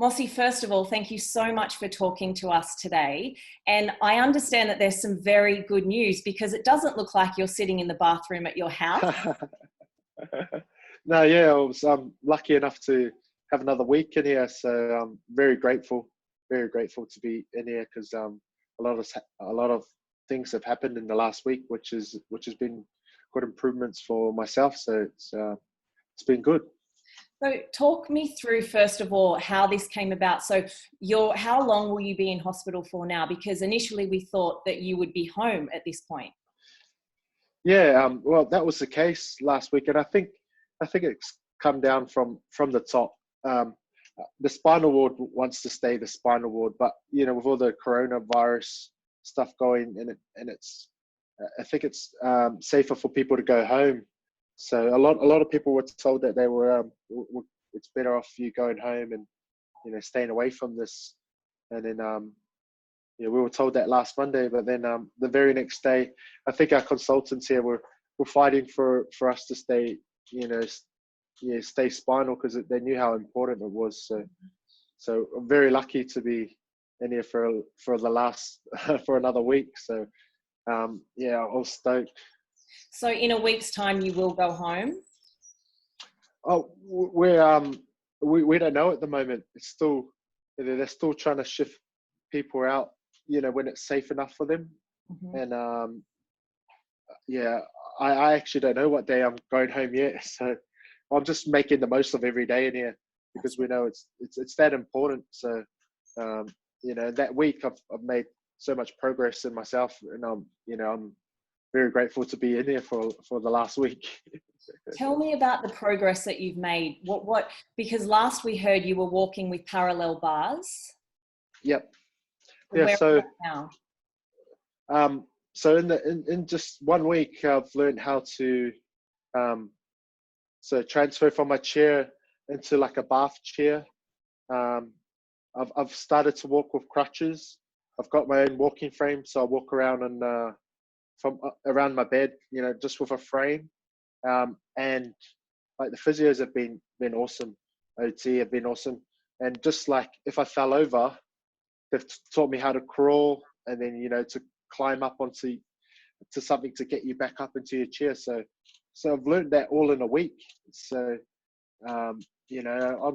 Mossy, first of all, thank you so much for talking to us today. And I understand that there's some very good news because it doesn't look like you're sitting in the bathroom at your house. No, yeah, I was lucky enough to have another week in here, so I'm very grateful to be in here because a lot of things have happened in the last week, which has been good improvements for myself. So it's been good. So talk me through, first of all, how this came about. So how long will you be in hospital for now? Because initially we thought that you would be home at this point. Yeah, well, that was the case last week, and I think it's come down from the top. The spinal ward wants to stay the spinal ward, but with all the coronavirus stuff going, I think it's safer for people to go home. So a lot of people were told that they were it's better off you going home and staying away from this. And then we were told that last Monday, but then the very next day, I think our consultants here were fighting for us to stay stay spinal because they knew how important it was. So I'm very lucky to be in here for the last for another week. So yeah, I was stoked. So in a week's time, you will go home? Oh, we don't know at the moment. It's still, they're still trying to shift people out, when it's safe enough for them. Mm-hmm. And yeah, I actually don't know what day I'm going home yet. So I'm just making the most of every day in here because we know it's that important. So that week I've made so much progress in myself, and I'm very grateful to be in here for the last week. Tell me about the progress that you've made. What because last we heard you were walking with parallel bars. Yep. Yeah. Where so now? So in just 1 week I've learned how to transfer from my chair into like a bath chair. I've started to walk with crutches. I've got my own walking frame, so I walk around and from around my bed, just with a frame. And like the physios have been awesome. OT have been awesome. And just like if I fell over, they've taught me how to crawl and then, to climb up onto something to get you back up into your chair. So I've learned that all in a week. So, I'm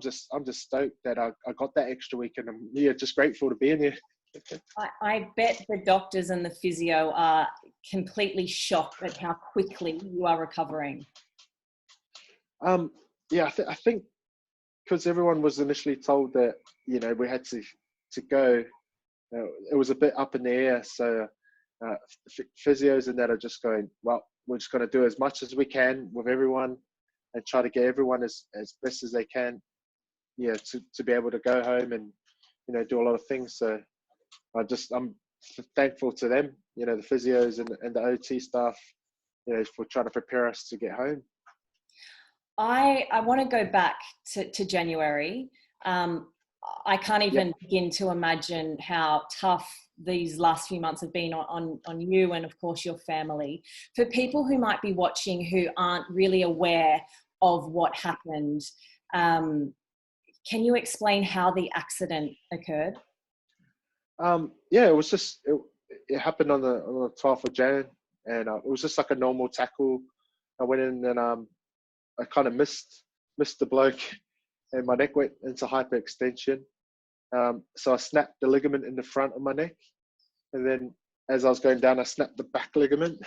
just stoked that I got that extra week, and I'm just grateful to be in here. I bet the doctors and the physio are completely shocked at how quickly you are recovering. Yeah, I think because everyone was initially told that we had to go, it was a bit up in the air. So physios and that are just going, well, we're just going to do as much as we can with everyone and try to get everyone as best as they can, to be able to go home and do a lot of things. So I'm thankful to them, the physios and the OT staff, for trying to prepare us to get home. I want to go back to January. I can't even begin to imagine how tough these last few months have been on you and of course your family. For people who might be watching who aren't really aware of what happened, can you explain how the accident occurred? Yeah, it was just it happened on the 12th of Jan, and it was just like a normal tackle. I went in and I kind of missed the bloke, and my neck went into hyperextension. So I snapped the ligament in the front of my neck, and then as I was going down, I snapped the back ligament.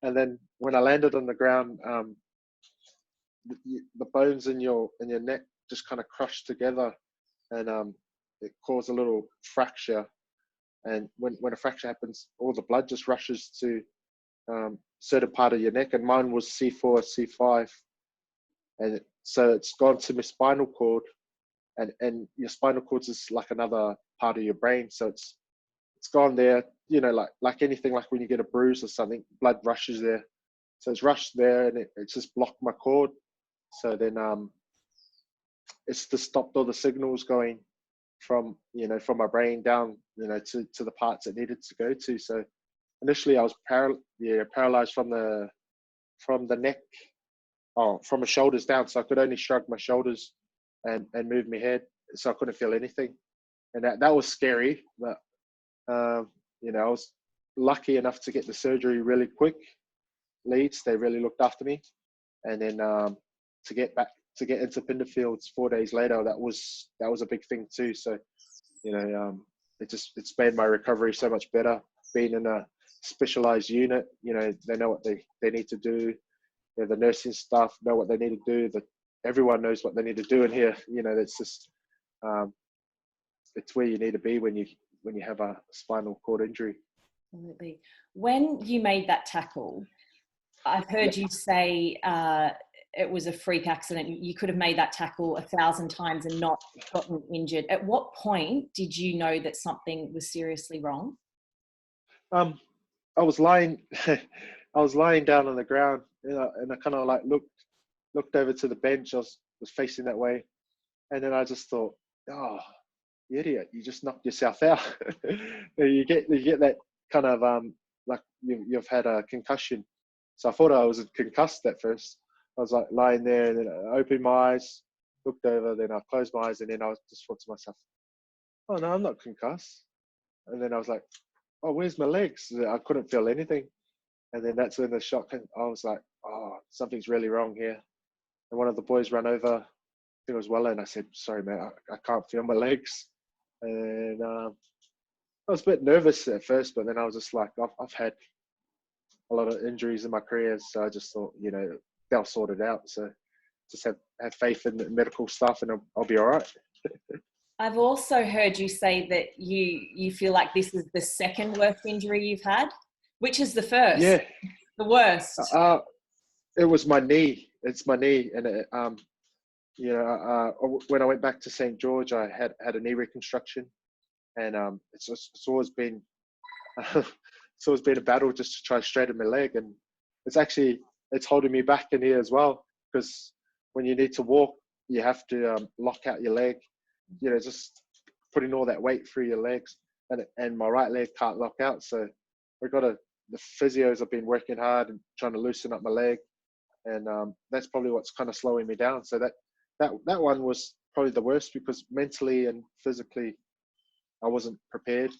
And then when I landed on the ground, the bones in your neck just kind of crushed together, and it caused a little fracture. And when a fracture happens, all the blood just rushes to certain part of your neck, and mine was C4, C5, and so it's gone to my spinal cord, and your spinal cord is like another part of your brain, so it's gone there. Like anything, like when you get a bruise or something, blood rushes there. So it's rushed there, and it's just blocked my cord. So then it's just stopped all the signals going from my brain down to the parts it needed to go to. So initially I was paralyzed from the neck, from my shoulders down, so I could only shrug my shoulders and move my head. so I couldn't feel anything, and that was scary. But you know, I was lucky enough to get the surgery really quick. Leeds, they really looked after me, and then to get into Pinderfields 4 days later, that was a big thing too. So you know, it's made my recovery so much better. Being in a specialized unit, you know, they know what they need to do. You know, the nursing staff know what they need to do. Everyone knows what they need to do in here. You know, it's just it's where you need to be when you have a spinal cord injury. Absolutely. When you made that tackle, I've heard you say it was a freak accident. You could have made that tackle 1,000 times and not gotten injured. At what point did you know that something was seriously wrong? I was lying, I was lying down on the ground, you know, and I kind of like looked over to the bench. I was facing that way, and then I just thought, oh, you idiot! You just knocked yourself out. you get that kind of like you've had a concussion. So I thought I was concussed at first. I was like lying there, and then I opened my eyes, looked over, then I closed my eyes, and then I just thought to myself, oh no, I'm not concussed. And then I was like, oh, where's my legs? I couldn't feel anything. And then that's when the shock came. I was like, oh, something's really wrong here. And one of the boys ran over, I think it was Weller, and I said, sorry, mate, I can't feel my legs. And I was a bit nervous at first, but then I was just like, I've had a lot of injuries in my career, so I just thought, you know, they'll sort it out. So just have faith in the medical stuff, and I'll be all right. I've also heard you say that you feel like this is the second worst injury you've had. Which is the first? Yeah. The worst? It was my knee. It's my knee. And it, you know, when I went back to St. George, I had a knee reconstruction. And it's always been a battle just to try to straighten my leg. And it's holding me back in here as well. Because when you need to walk, you have to lock out your leg. You know, just putting all that weight through your legs. And my right leg can't lock out. So the physios have been working hard and trying to loosen up my leg, and that's probably what's kind of slowing me down. So that one was probably the worst, because mentally and physically I wasn't prepared.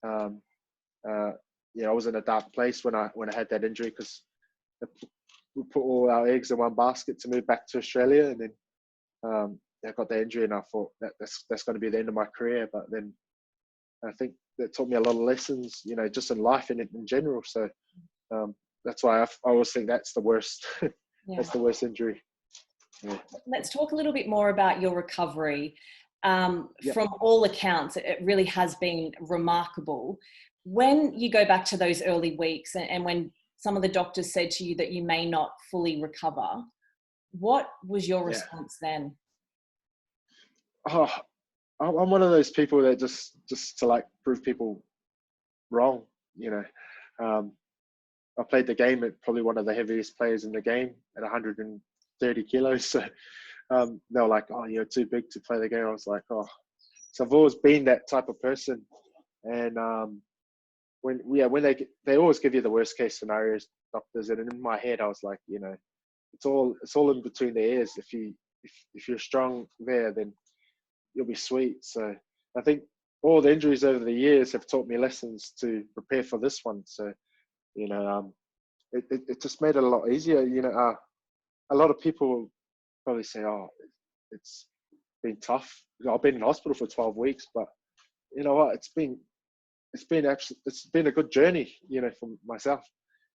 Yeah, I was in a dark place when I had that injury, because we put all our eggs in one basket to move back to Australia, and then I got the injury, and I thought that's going to be the end of my career. But then I think that taught me a lot of lessons, you know, just in life and in general. So that's why I always think that's the worst. Yeah. That's the worst injury. Yeah. Let's talk a little bit more about your recovery. From all accounts, it really has been remarkable. When you go back to those early weeks, and when some of the doctors said to you that you may not fully recover, what was your response then? Oh, I'm one of those people that just to like prove people wrong, you know. I played the game at probably one of the heaviest players in the game at 130 kilos. So they were like, oh, you're too big to play the game. I was like, oh. So I've always been that type of person. And when they always give you the worst case scenarios, doctors. And in my head, I was like, you know, it's all in between the ears. If you're strong there, then you'll be sweet. So I think all the injuries over the years have taught me lessons to prepare for this one. So, you know, it just made it a lot easier. You know, a lot of people probably say, oh, it's been tough. I've been in hospital for 12 weeks, but you know what? It's been a good journey, you know, for myself.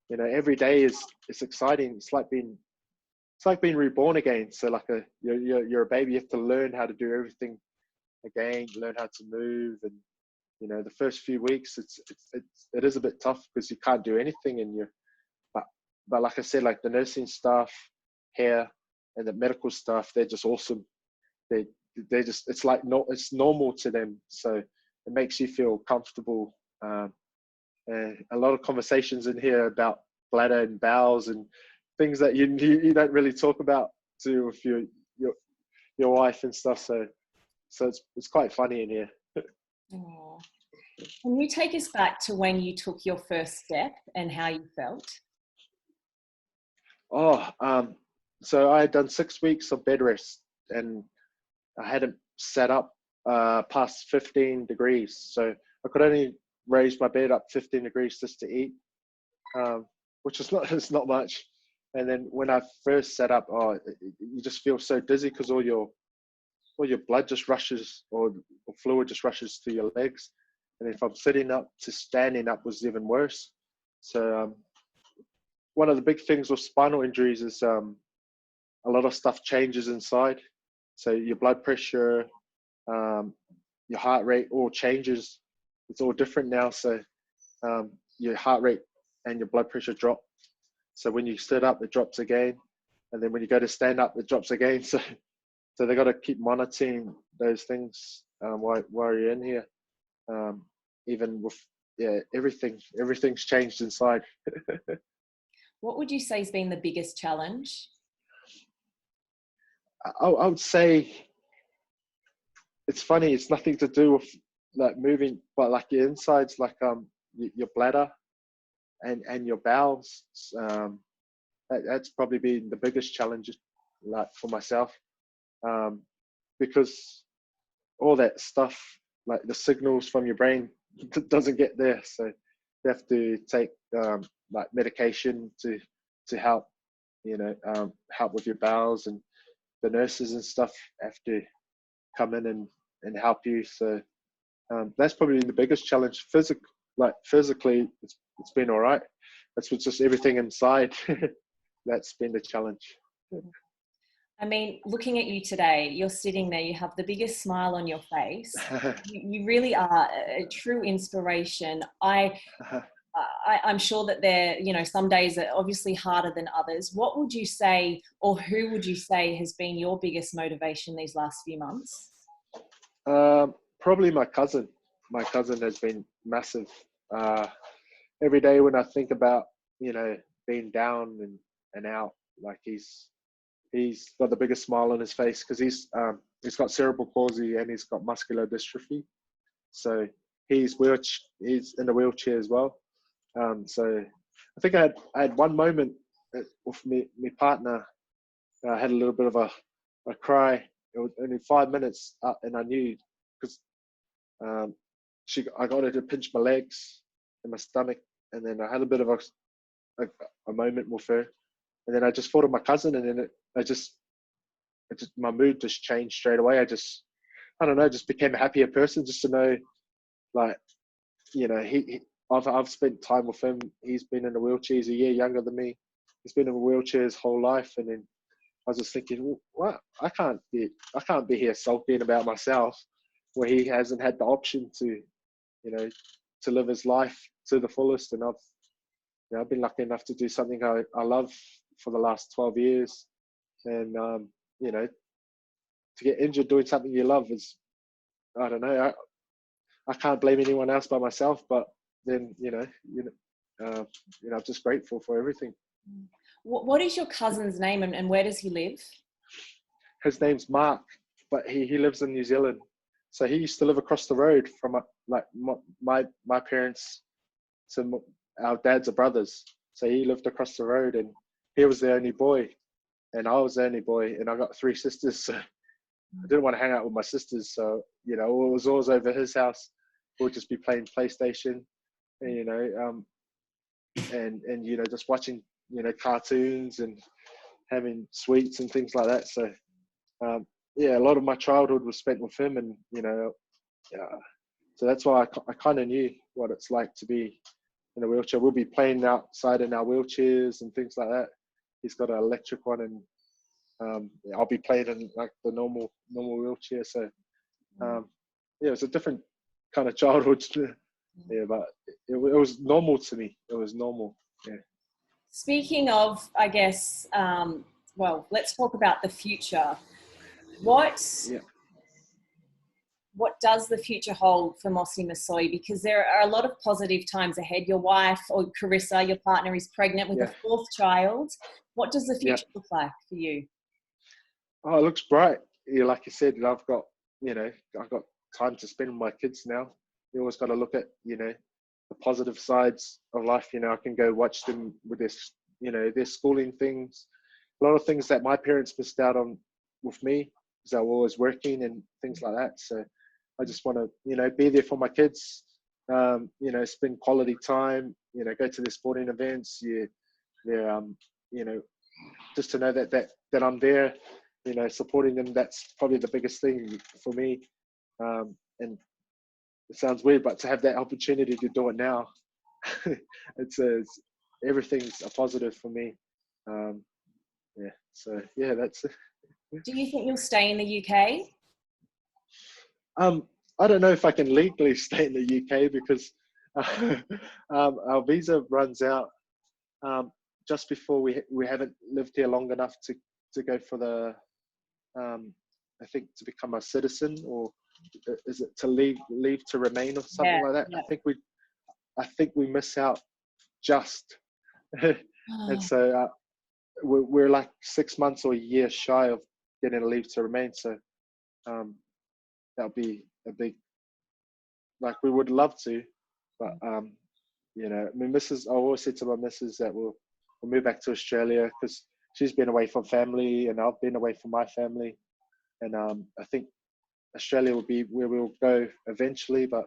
You know, every day is exciting. It's like being reborn again. So like you're a baby. You have to learn how to do everything again, learn how to move. And you know, the first few weeks it is a bit tough, because you can't do anything, and but like I said, like the nursing staff here and the medical staff, they're just awesome. They just, it's normal to them, so it makes you feel comfortable. And a lot of conversations in here about bladder and bowels and things that you don't really talk about with your wife and stuff. So it's quite funny in here. Oh. Can you take us back to when you took your first step and how you felt? So I had done 6 weeks of bed rest, and I hadn't sat up past 15 degrees. So I could only raise my bed up 15 degrees just to eat, which is not, it's not much. And then when I first sat up, you just feel so dizzy because all your blood just rushes, or fluid just rushes to your legs. And if I'm sitting up, to standing up was even worse. So one of the big things with spinal injuries is a lot of stuff changes inside. So your blood pressure, your heart rate all changes. It's all different now. So your heart rate and your blood pressure drop. So when you sit up, it drops again. And then when you go to stand up, it drops again. So they got to keep monitoring those things while you're in here. Even with, everything's changed inside. What would you say has been the biggest challenge? I would say, it's funny, it's nothing to do with like moving, but like your insides, like your bladder and your bowels. That's probably been the biggest challenge, like for myself, because all that stuff, like the signals from your brain, doesn't get there. So you have to take like medication to help, help with your bowels, and the nurses and stuff have to come in and help you. So that's probably the biggest challenge. Physically, it's been all right. That's what's just everything inside. That's been the challenge. I mean, looking at you today, you're sitting there, you have the biggest smile on your face. You really are a true inspiration. I'm sure that some days are obviously harder than others. What would you say, or who would you say has been your biggest motivation these last few months? Probably my cousin. My cousin has been massive. Every day when I think about, being down and out, like he's got the biggest smile on his face, because he's got cerebral palsy and he's got muscular dystrophy. So he's in a wheelchair as well. So I think I had one moment with my partner. I had a little bit of a cry. It was only 5 minutes, and I knew, because I got her to pinch my legs and my stomach, and then I had a bit of a moment with her, and then I just thought of my cousin, and then my mood just changed straight away. I don't know, just became a happier person, just to know, like, I've spent time with him. He's been in a wheelchair. He's a year younger than me. He's been in a wheelchair his whole life, and then I was just thinking, well, what? I can't be here sulking about myself, where he hasn't had the option to, to live his life to the fullest. And I've been lucky enough to do something I love for the last 12 years. And, to get injured doing something you love is, I don't know, I can't blame anyone else but myself. But then, I'm just grateful for everything. What is your cousin's name, and where does he live? His name's Mark, but he lives in New Zealand. So he used to live across the road from my parents. So our dads are brothers. So he lived across the road, and he was the only boy, and I was the only boy, and I got 3 sisters. So I didn't want to hang out with my sisters. So, it was always over his house. We'll just be playing PlayStation, and, and just watching, cartoons and having sweets and things like that. So, a lot of my childhood was spent with him, and, so that's why I kind of knew what it's like to be in a wheelchair. We'll be playing outside in our wheelchairs and things like that. He's got an electric one, and I'll be playing in like the normal wheelchair. So, it was a different kind of childhood. But it was normal to me. It was normal. Yeah. Speaking of, I guess, let's talk about the future. What does the future hold for Mose Masoe? Because there are a lot of positive times ahead. Your wife, or Carissa, your partner, is pregnant with a 4th child. What does the future look like for you? Oh, it looks bright. Like you said, I've got time to spend with my kids now. You always got to look at, the positive sides of life. I can go watch them with their schooling things. A lot of things that my parents missed out on with me, they're always working and things like that. So I just want to, be there for my kids, spend quality time, go to the sporting events, just to know that I'm there, supporting them. That's probably the biggest thing for me. And it sounds weird, but to have that opportunity to do it now, it's everything's a positive for me. So that's it. Do you think you'll stay in the UK? I don't know if I can legally stay in the UK because our visa runs out just before we haven't lived here long enough to go for the I think to become a citizen, or is it to leave to remain or something like that? Yeah. I think we miss out just, and so we're like 6 months or a year shy of getting a leave to remain. So that'll be a big, like, we would love to, but I always say to my missus that we'll move back to Australia because she's been away from family and I've been away from my family, and I think Australia will be where we'll go eventually. But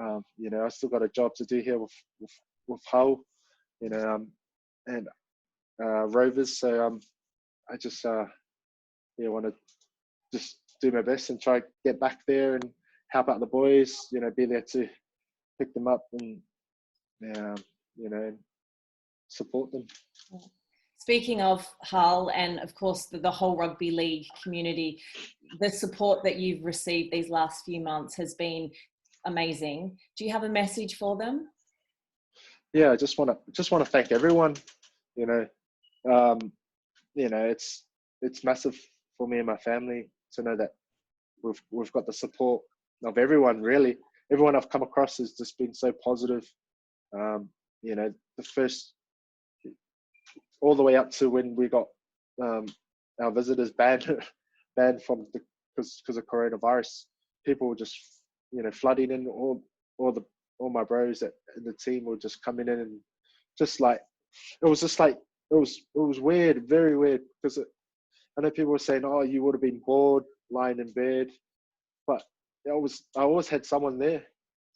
I still got a job to do here with Hull, and Rovers. So I just want to just do my best and try to get back there and help out the boys. Be there to pick them up and and support them. Speaking of Hull and of course the whole rugby league community, the support that you've received these last few months has been amazing. Do you have a message for them? Yeah, I just want to thank everyone. It's massive for me and my family to know that we've got the support of everyone. Really, everyone I've come across has just been so positive. The first, all the way up to when we got our visitors banned from because of coronavirus. People were just flooding in. All my bros in the team were just coming in, and it was weird, very weird, because I know people were saying, "Oh, you would have been bored lying in bed," but I always had someone there,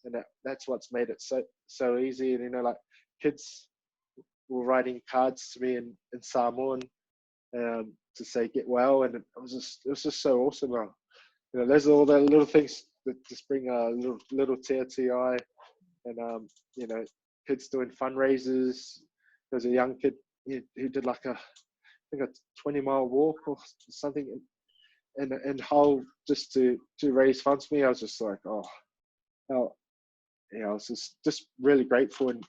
and that's what's made it so easy. And like, kids were writing cards to me in Samoan to say get well, and it was just so awesome. Those are all the little things that just bring a little tear to your eye. And kids doing fundraisers. There was a young kid who did like a 20-mile walk or something in Hull just to raise funds for me. I was just like, I was just really grateful, and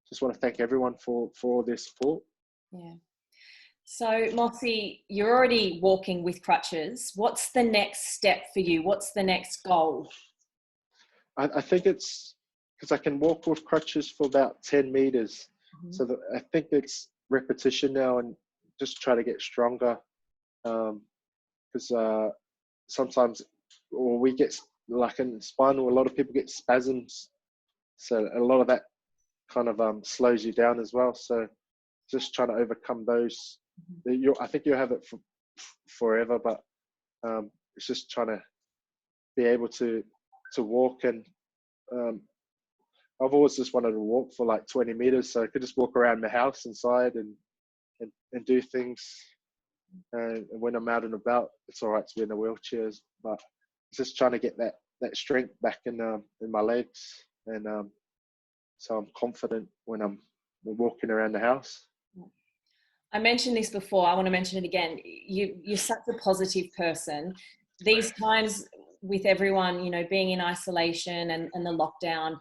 just want to thank everyone for all their support. Yeah. So Mosse, you're already walking with crutches. What's the next step for you? What's the next goal? I think it's because I can walk with crutches for about 10 meters. Mm-hmm. So I think it's repetition now, and just try to get stronger. Because sometimes, or we get, like in spinal, a lot of people get spasms. So a lot of that kind of slows you down as well. So just trying to overcome those. I think you'll have it for forever, but it's just trying to be able to walk. And I've always just wanted to walk for like 20 meters, so I could just walk around the house inside and do things. And when I'm out and about, it's all right to be in the wheelchairs, but it's just trying to get that strength back in my legs, and so I'm confident when I'm walking around the house. I mentioned this before. I want to mention it again. You're such a positive person. These times with everyone, being in isolation and the lockdown,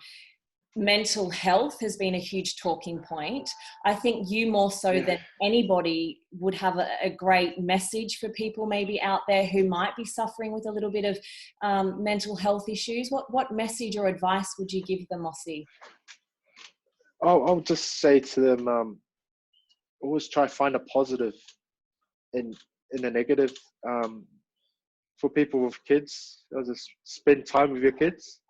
mental health has been a huge talking point. I think you more so than anybody would have a great message for people maybe out there who might be suffering with a little bit of mental health issues. What message or advice would you give them, Mosse? I'll just say to them, always try to find a positive in a negative. For people with kids, just spend time with your kids.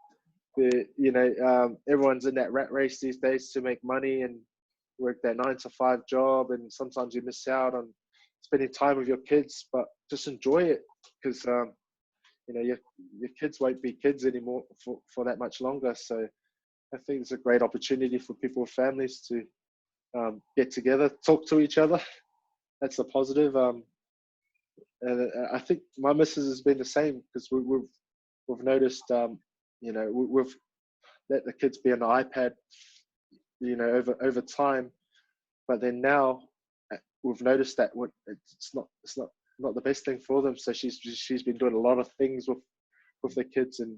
Everyone's in that rat race these days to make money and work that 9-to-5 job, and sometimes you miss out on spending time with your kids. But just enjoy it, because you know, your kids won't be kids anymore for that much longer. So I think it's a great opportunity for people with families to get together, talk to each other. That's a positive. And I think my missus has been the same, because we've noticed, you know, we've let the kids be on the iPad, you know, over time, but then now we've noticed that it's not the best thing for them. So she's been doing a lot of things with the kids, and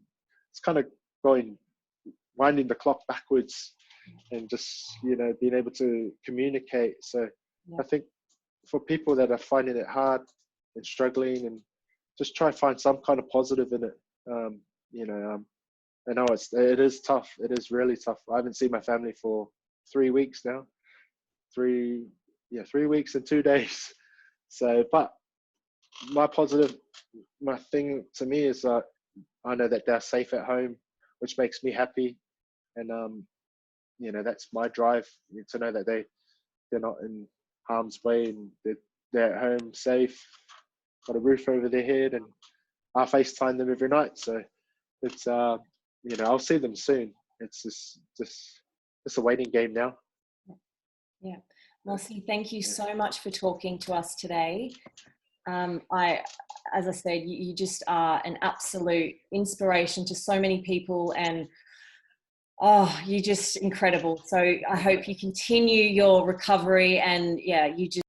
it's kind of winding the clock backwards, and just, you know, being able to communicate. So I think for people that are finding it hard and struggling, and just try to find some kind of positive in it. You know, I know it is tough. It is really tough. I haven't seen my family for 3 weeks now. 3 weeks and 2 days. So, but my thing to me is I know that they're safe at home, which makes me happy. And you know, that's my drive, to know that they're not in harm's way, and they're at home safe, got a roof over their head, and I FaceTime them every night. So it's you know, I'll see them soon. It's just a waiting game now. Yeah. Masoe, thank you so much for talking to us today. As I said, you just are an absolute inspiration to so many people, and you're just incredible. So I hope you continue your recovery, and you just